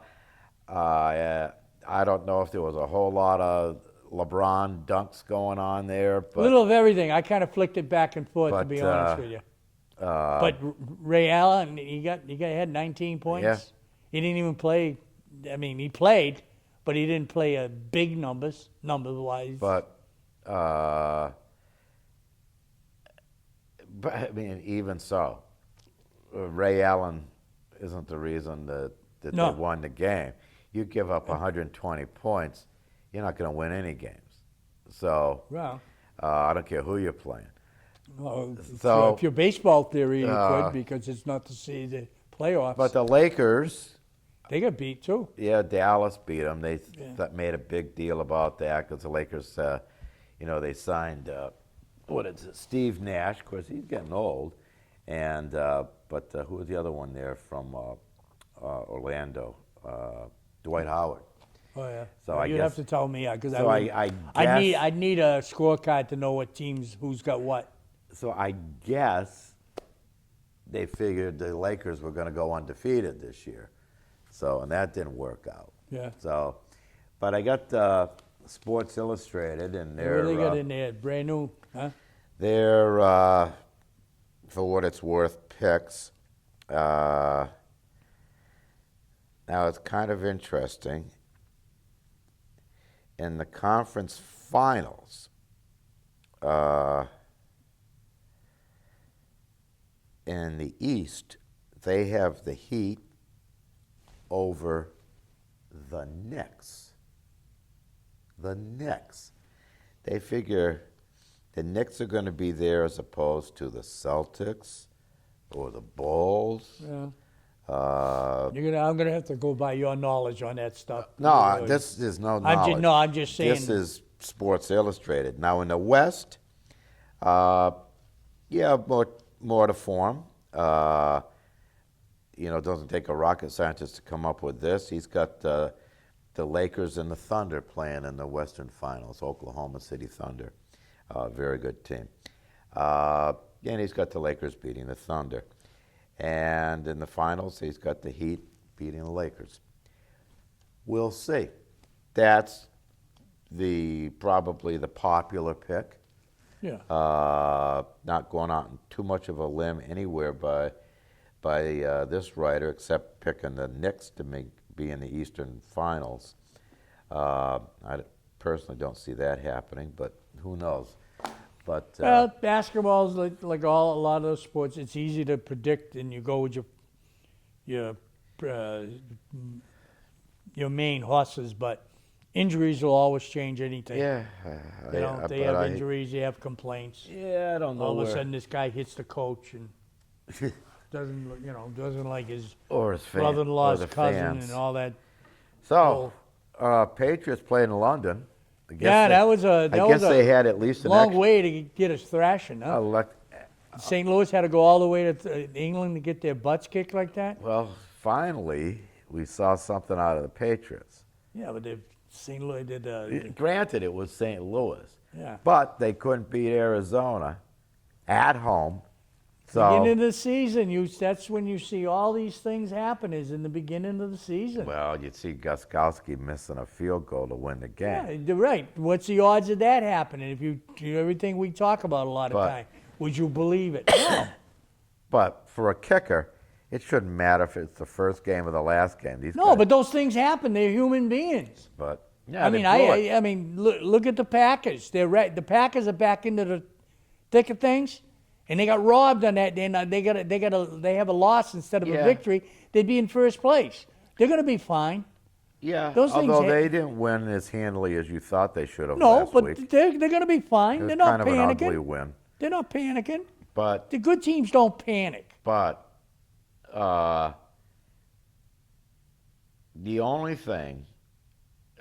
don't know if there was a whole lot of LeBron dunks going on there, a but little of everything. I kind of flicked it back and forth, to But, be honest with you. But Ray Allen, he had 19 points. Yeah. He didn't even play. I mean, he played, but he didn't play a big numbers wise. but I mean, even so, Ray Allen isn't the reason that No. they won the game. You give up 120 points, you're not going to win any games. So Well, I don't care who you're playing. well, So, if your baseball theory, you uh, could, because it's not to see the playoffs. But the Lakers, They got beat too. yeah, Dallas beat them. They Yeah. made a big deal about that because the Lakers, they signed Steve Nash. Of course, he's getting old, and but who was the other one there from Orlando? Dwight Howard. Oh yeah. So I you'd guess- have to tell me because so I I'd need a scorecard to know what teams who's got what. So I guess they figured the Lakers were going to go undefeated this year. So, and that didn't work out. Yeah. So, but I got Sports Illustrated, and What do they got they're in there? Brand new, huh? they're for what it's worth picks. Now it's kind of interesting. In the conference finals, in the East, they have the Heat over the Knicks. The Knicks. They figure the Knicks are going to be there as opposed to the Celtics or the Bulls. Yeah. Uh, I'm gonna have to go by your knowledge on that stuff. no, this is no knowledge. I'm just saying. This is Sports Illustrated. Now in the West, more to form. It doesn't take a rocket scientist to come up with this. He's got the Lakers and the Thunder playing in the Western Finals. Oklahoma City Thunder, very good team. And he's got the Lakers beating the Thunder. And in the finals, he's got the Heat beating the Lakers. We'll see. That's probably the popular pick. Yeah. Not going out on too much of a limb anywhere by this writer, except picking the Knicks to be in the Eastern Finals. I personally don't see that happening, but who knows? But Well, basketball's like a lot of those sports. It's easy to predict, and you go with your main horses. But injuries will always change anything. yeah, They have injuries. They have complaints. Yeah, I don't know. All of a sudden, this guy hits the coach and doesn't like his or his fan, brother-in-law's or the cousin fans. and all that. So, Patriots played in London. I guess Yeah, they- that was I guess they had at least an long extra. way to get us thrashing. Huh? St. Louis had to go all the way to England to get their butts kicked like that. Well, finally, we saw something out of the Patriots. Yeah, but St. Louis did. Granted, it was St. Louis, Yeah. but they couldn't beat Arizona at home. Beginning So, of the season, that's when you see all these things happen. Is in the beginning of the season. well, you'd see Gostkowski missing a field goal to win the Yeah, game. you're right. What's the odds of that happening? If you do everything we talk about a lot of But- time, would you believe it? No. But for a kicker, it shouldn't matter if it's the first game or the last game. These No, guys, but those things happen. They're human beings. but yeah, I they mean, blew it. I mean, look at the Packers. They're right. The Packers are back into the thick of things, and they got robbed on that. They have a loss instead of a Yeah. victory. They'd be in first place. They're going to be fine. Yeah, those things although ha- they didn't win as handily as you thought they should have No, last but week. they're going to be It fine. was They're not kind of an ugly panicking. win. They're not panicking. But The good teams don't panic. the only thing,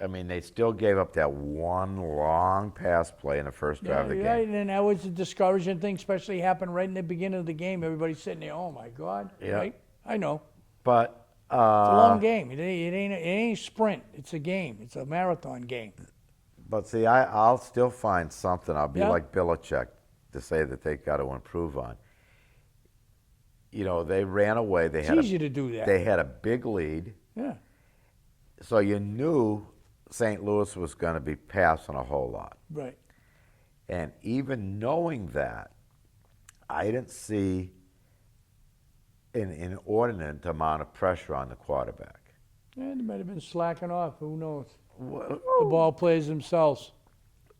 I mean, they still gave up that one long pass play in the first drive of the game. Right, and that was a discouraging thing, especially happened right in the beginning of the game. Everybody's sitting there, oh my God. Yeah. Right? I know. But It's a long game. It ain't a sprint. It's a game. It's a marathon game. But see, I'll still find something. I'll be Yeah. like Belichick to say that they got to improve on. They ran away. It's easy to do that. They had a big lead, Yeah. so you knew St. Louis was going to be passing a whole lot. Right. And even knowing that, I didn't see an inordinate amount of pressure on the quarterback. Yeah, they might have been slacking off. Who knows? Well, The ball players themselves.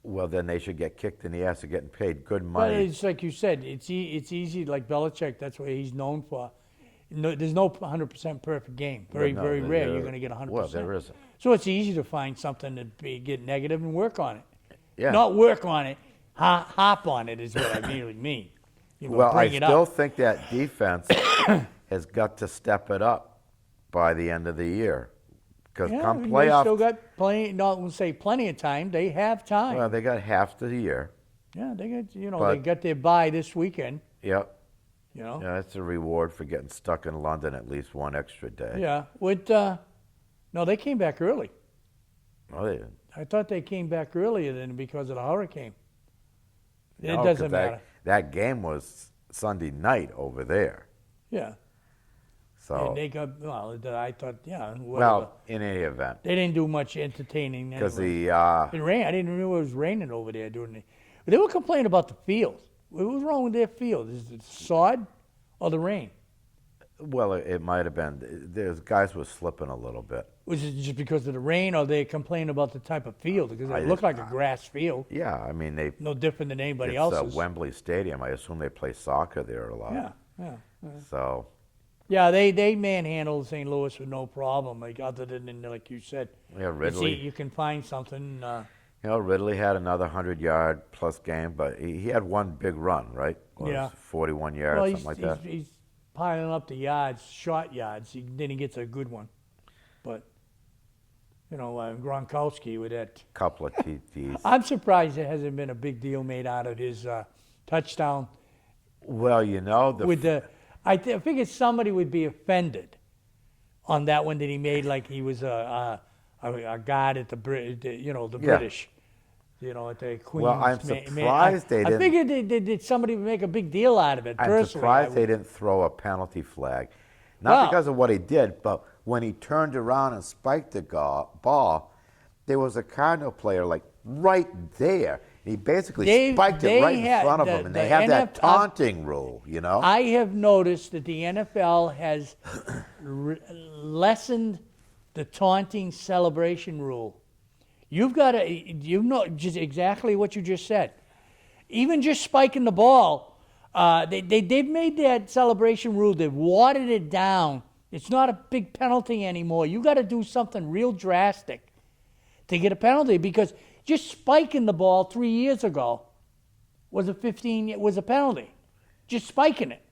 then they should get kicked in the ass for getting paid good But money. it's like you said. It's easy. Like Belichick, that's what he's known for. No, there's no 100% perfect game. Very No, very there- rare. You're going to get 100%. Well, there isn't. So it's easy to find something to get negative and work on it. Yeah. Not work on it, hop on it is what I really mean. You know, Well, I bring it still up. think that defense has got to step it up by the end of the year. Because Yeah, come they playoff, still got plenty, not say plenty of time, they have time. well, they got half the year. Yeah, they got, they But- got their bye this weekend, Yep. you know. Yeah, that's a reward for getting stuck in London at least one extra day. Yeah, no, they came back early. Oh, they didn't. I thought they came back earlier than because of the hurricane. It No, 'cause doesn't matter. That game was Sunday night over there. Yeah, So, and they got, well, I thought, yeah, whatever. well, in any event, They didn't do much entertaining because anyway. the It rained. I didn't know it was raining over there during the. But they were complaining about the field. What was wrong with their field? Is it sod or the rain? well, it might have been. There's guys were slipping a little bit. Was it just because of the rain, or they complained about the type of field? Because I it looked just- like a grass field, Yeah, I mean no different than anybody it's else's. Wembley Stadium. I assume they play soccer there a lot. Yeah, yeah. So, Yeah, they manhandled St. Louis with no problem. Like other than like you said, yeah, you see, Ridley. you can find something. Ridley had another 100-yard plus game, but he had one big run, right? What Yeah. was it, 41 yards, Well, something like that. he's piling up the yards, short yards. Then he gets a good one. But Gronkowski with that. Couple of TDs. I'm surprised there hasn't been a big deal made out of his touchdown. Well, I figured somebody would be offended on that one that he made, like he was a guard at the British. At the Queen's. Well, I'm surprised they I didn't- figured that somebody would make a big deal out of it. I'm Personally, surprised I they would. didn't throw a penalty flag. Not Well- because of what he did, but when he turned around and spiked the ball, there was a Cardinal player like right there. He basically spiked it right in front of him, and they have that taunting rule, I have noticed that the NFL has lessened the taunting celebration rule. You've got to, just exactly what you just said. Even just spiking the ball, they've made that celebration rule. They've watered it down. It's not a big penalty anymore. You got to do something real drastic to get a penalty, because just spiking the ball 3 years ago was a penalty. Just spiking it.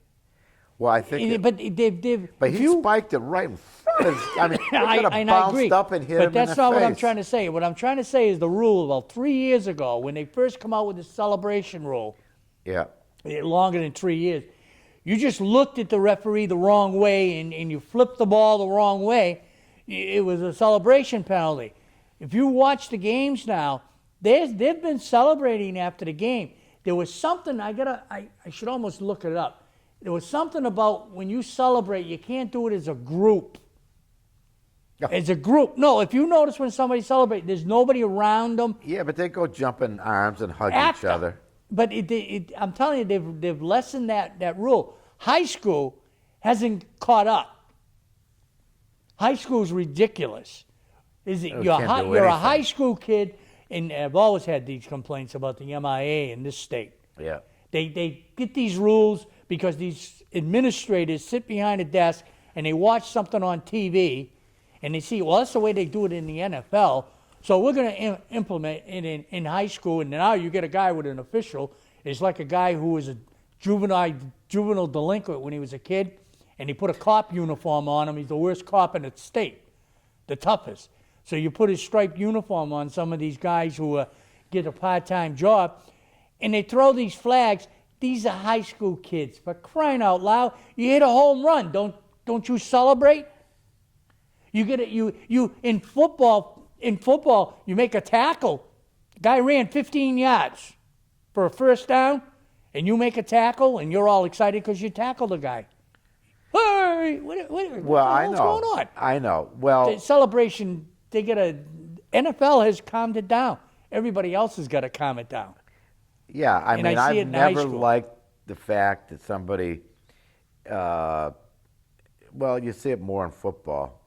Well, I think. But they've. But if he you- spiked it right in front of his. I mean, it could have I bounced agree. up and hit but him that's in the not what I'm face. trying to say. What I'm trying to say is the rule about 3 years ago, when they first come out with the celebration rule, Yeah. longer than 3 years, you just looked at the referee the wrong way and you flipped the ball the wrong way, it was a celebration penalty. If you watch the games now, they've been celebrating after the game. There was something, I should almost look it up. There was something about when you celebrate, you can't do it as a group. Yeah. As a group. No, if you notice when somebody celebrates, there's nobody around them. Yeah, but they go jump in arms and hug each After. other. But I'm telling you, they've lessened that rule. High school hasn't caught up. High school's ridiculous. Is it? Can't You're do a anything. high school kid, and I've always had these complaints about the MIA in this state. Yeah. They get these rules because these administrators sit behind a desk and they watch something on TV, and they see, well, that's the way they do it in the NFL. So we're going to implement it in high school, and now you get a guy with an official. It's like a guy who was a juvenile delinquent when he was a kid, and he put a cop uniform on him. He's the worst cop in the state, the toughest. So you put his striped uniform on some of these guys who get a part-time job, and they throw these flags. These are high school kids. For crying out loud, you hit a home run. Don't you celebrate? You get it. You in football. In football, you make a tackle. Guy ran 15 yards for a first down, and you make a tackle, and you're all excited because you tackled a guy. Hey, what Well, the hell's going on? I know. Well, The celebration, NFL has calmed it down. Everybody else has got to calm it down. yeah. I And mean, I see it I've in high never school. liked the fact that somebody. Well, you see it more in football.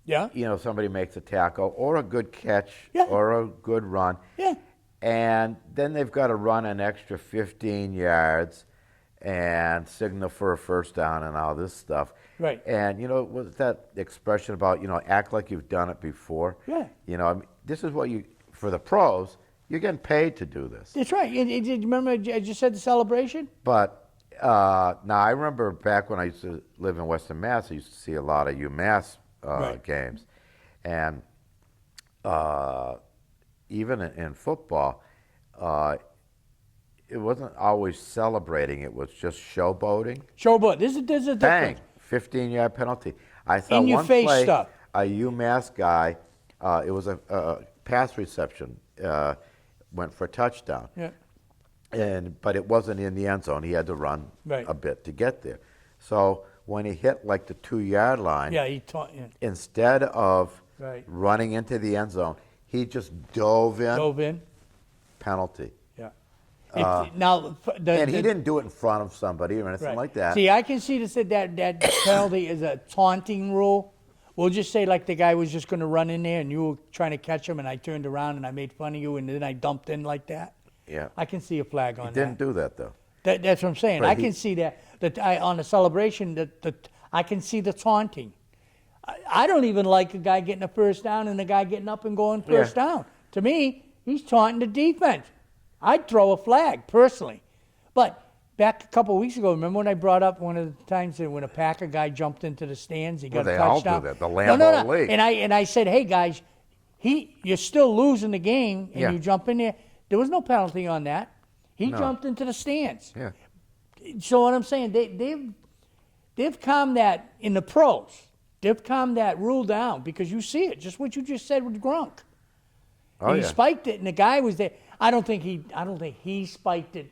Yeah? Somebody makes a tackle or a good catch Yeah. or a good run. Yeah. And then they've got to run an extra 15 yards and signal for a first down and all this stuff. Right. And, what's that expression about, act like you've done it before? Yeah. This is what you, for the pros, you're getting paid to do this. That's right. Remember I just said the celebration? But now I remember back when I used to live in Western Mass, I used to see a lot of UMass Right. games, and even in football, it wasn't always celebrating. It was just showboating. Showboat. There's a difference. Bang, 15-yard penalty. I saw In your one face play, stuff. a UMass guy. It was a pass reception. Went for a touchdown. Yeah. But it wasn't in the end zone. He had to run Right. a bit to get there. So when he hit like the 2-yard line, Yeah, he taught. Yeah. instead of Right. running into the end zone, he just dove in. Dove in. Penalty. Yeah. And he didn't do it in front of somebody or anything Right. like that. See, I can see that penalty is a taunting rule. We'll just say like the guy was just going to run in there and you were trying to catch him and I turned around and I made fun of you and then I dumped in like that. Yeah. I can see a flag on He didn't that. do that though. That's what I'm saying. But I he- can see that on a celebration that I can see the taunting. I don't even like a guy getting a first down and a guy getting up and going first Yeah. down. To me, he's taunting the defense. I'd throw a flag personally. But back a couple of weeks ago, remember when I brought up one of the times that when a Packer guy jumped into the stands, he got Well, a they all do touchdown. that, the no, Lambeau League. And I said, hey guys, you're still losing the game, and Yeah. you jump in there. There was no penalty on that. He No. jumped into the stands. Yeah. So what I'm saying, they've calmed that in the pros. They've calmed that rule down because you see it, just what you just said with Gronk. Oh, And he yeah. spiked it, and the guy was there. I don't think he spiked it,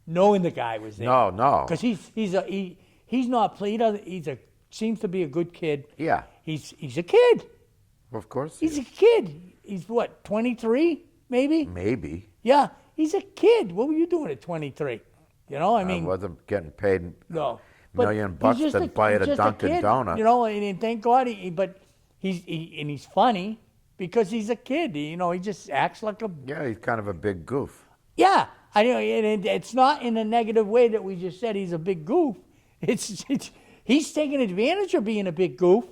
knowing the guy was there. No. Because he's not played. Seems to be a good kid. Yeah. He's a kid. Of course. He's a kid. He's what, 23 maybe? Maybe. Yeah, he's a kid. What were you doing at 23? You know, I mean, I wasn't getting paid no. million But bucks he's just to buy at a he's just Dunkin' kid, Donut. You know, and thank God. But he's funny because he's a kid. You know, he just acts like a Yeah, he's kind of a big goof. yeah. I know, and it's not in a negative way that we just said he's a big goof. It's he's taking advantage of being a big goof.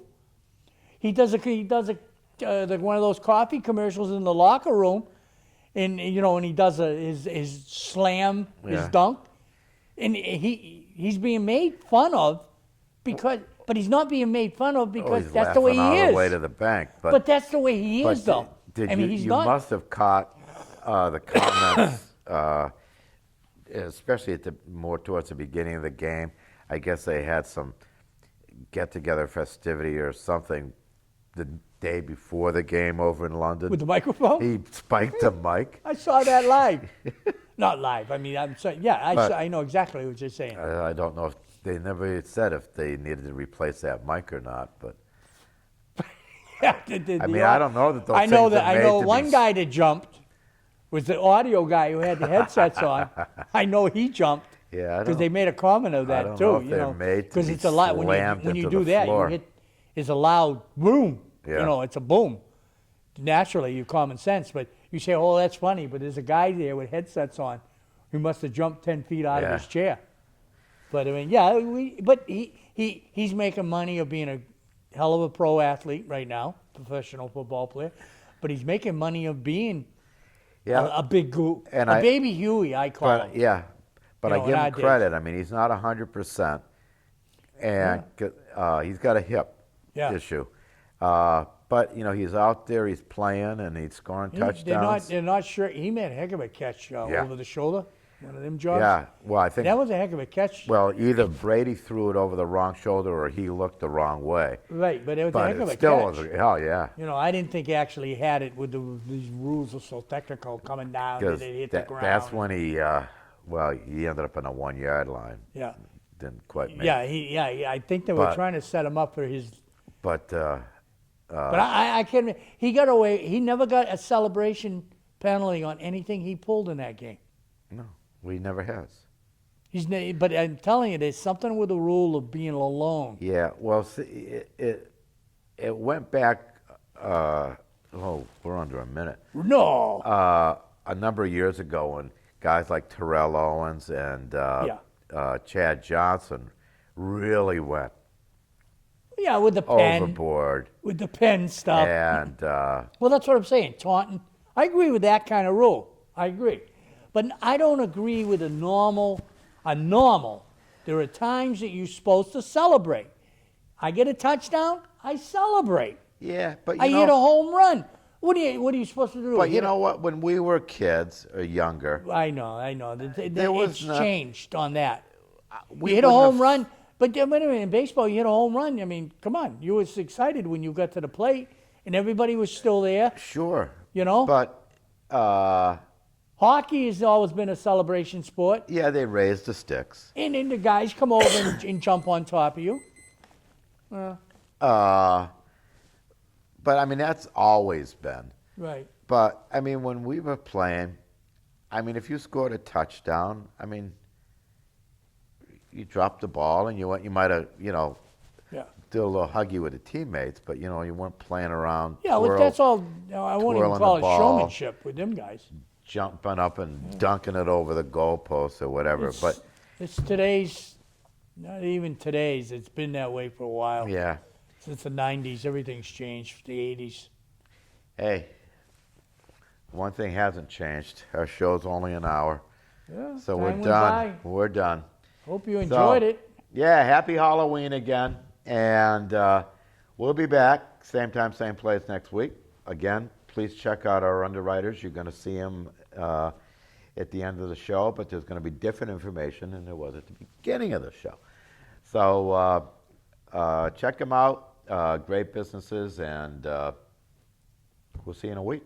He does one of those coffee commercials in the locker room, and you know, and he does his slam, his Yeah. dunk, and he's being made fun of but he's not being made fun of Oh, because he's that's the way laughing he all is. the way to the bank. But that's the way he but is, though. Did I mean, you, he's you not. must have caught the comments, especially more towards the beginning of the game. I guess they had some get-together festivity or something the day before the game over in London. With the microphone? He spiked the mic. I saw that live. Not live. I mean, I'm sorry. Yeah, But- I know exactly what you're saying. I don't know if they never said if they needed to replace that mic or not, but Yeah, I mean, I don't know that those I know things that. are I made know to one be- guy that jumped was the audio guy who had the headsets on. I know he jumped. Yeah, I because don't- they made a comment of that don't too. know if you they're know, made to because be it's a lot when slammed you into do the that. floor. You hit it's a loud boom. Yeah. You know, it's a boom. Naturally, you common sense, but you say, "Oh, that's funny," but there's a guy there with headsets on who must have jumped 10 feet out of Yeah. his chair. But I mean, yeah, but he's making money of being a hell of a pro athlete right now, professional football player. But he's making money of being Yeah. a big goo, And a I- baby Huey, I call But him. yeah, but You I know, give him nowadays. credit. I mean, he's not 100%, and he's got a hip Yeah. issue. But you know, he's out there, he's playing, and he's scoring touchdowns. They're not sure. He made a heck of a catch Yeah. over the shoulder. One of them jobs. Yeah, well, I think That was a heck of a catch. well, either Brady threw it over the wrong shoulder or he looked the wrong way. Right, but it was a But heck of it a still catch. was. Oh yeah, You know, I didn't think he actually had it with these rules are so technical coming down that because it hit the ground. that's when he he ended up on a 1-yard line. Yeah. Didn't quite make. I think they were But- trying to set him up for his. But But I can't. He got away. He never got a celebration penalty on anything he pulled in that game. no, he never has. But I'm telling you, there's something with the rule of being alone. Yeah, well, see, it went back. We're under a minute. No. A number of years ago, when guys like Terrell Owens and Chad Johnson really went Yeah, with the pen, overboard, with the pen stuff. and Well, that's what I'm saying. Taunting. I agree with that kind of rule. I agree. But I don't agree with a normal. There are times that you're supposed to celebrate. I get a touchdown, I celebrate. Yeah, but I hit a home run. What are you supposed to do? But you know what? When we were kids or younger, I know. was It's not- changed on that. we You hit a wouldn't home have- run, but then, wait a minute, in baseball, you hit a home run. I mean, come on. You was excited when you got to the plate, and everybody was still there. Sure. You know? But Hockey has always been a celebration sport. yeah, they raised the sticks. And then the guys come over and jump on top of you. But I mean, that's always been. Right. But I mean, when we were playing, I mean, if you scored a touchdown, I mean, you dropped the ball and you might have, Yeah. did a little huggy with the teammates, but you weren't playing around. Yeah, well, that's all. I won't even twirling call the it ball. showmanship with them guys. Jumping up and dunking it over the goalpost or whatever. But It's today's, not even today's. It's been that way for a while. yeah, Since the 90s, everything's changed. The 80s. hey, one thing hasn't changed. Our show's only an hour, Yeah, so time we're went done. by. We're done. Hope you enjoyed it. Yeah, happy Halloween again. And we'll be back, same time, same place next week. Again, please check out our underwriters. You're going to see them at the end of the show, but there's going to be different information than there was at the beginning of the show. So check them out. Great businesses, and we'll see you in a week.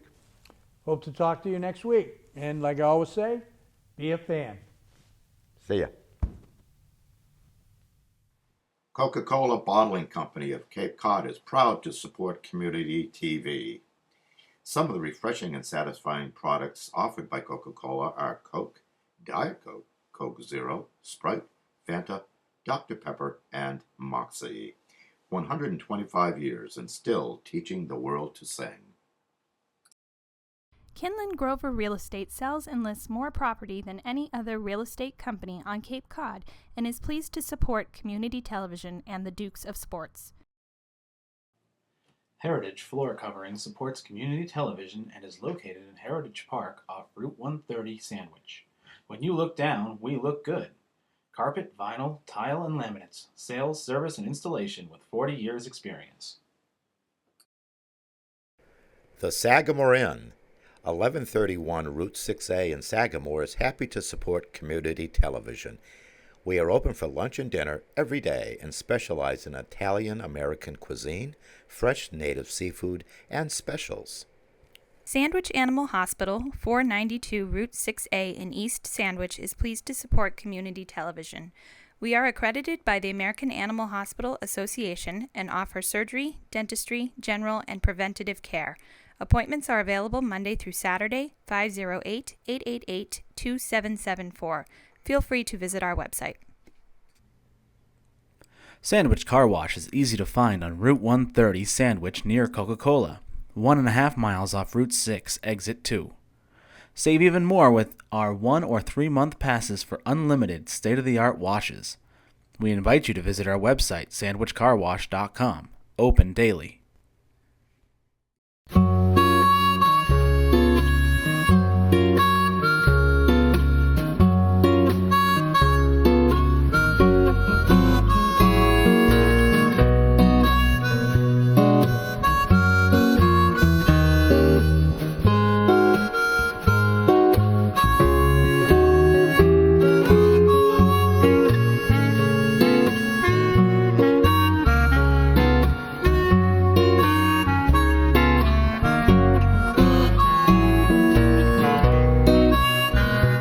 Hope to talk to you next week. And like I always say, be a fan. See ya. Coca-Cola Bottling Company of Cape Cod is proud to support Community TV. Some of the refreshing and satisfying products offered by Coca-Cola are Coke, Diet Coke, Coke Zero, Sprite, Fanta, Dr. Pepper, and Moxie. 125 years and still teaching the world to sing. Kinlan Grover Real Estate sells and lists more property than any other real estate company on Cape Cod and is pleased to support community television and the Dukes of Sports. Heritage Floor Covering supports community television and is located in Heritage Park off Route 130 Sandwich. When you look down, we look good. Carpet, vinyl, tile, and laminates. Sales, service, and installation with 40 years experience. The Sagamore Inn, 1131 Route 6A in Sagamore, is happy to support community television. We are open for lunch and dinner every day and specialize in Italian-American cuisine, fresh native seafood, and specials. Sandwich Animal Hospital, 492 Route 6A in East Sandwich, is pleased to support community television. We are accredited by the American Animal Hospital Association and offer surgery, dentistry, general, and preventative care. Appointments are available Monday through Saturday, 508-888-2774. Feel free to visit our website. Sandwich Car Wash is easy to find on Route 130 Sandwich near Coca-Cola, 1.5 miles off Route 6, Exit 2. Save even more with our 1 or 3 month passes for unlimited state-of-the-art washes. We invite you to visit our website, sandwichcarwash.com, open daily.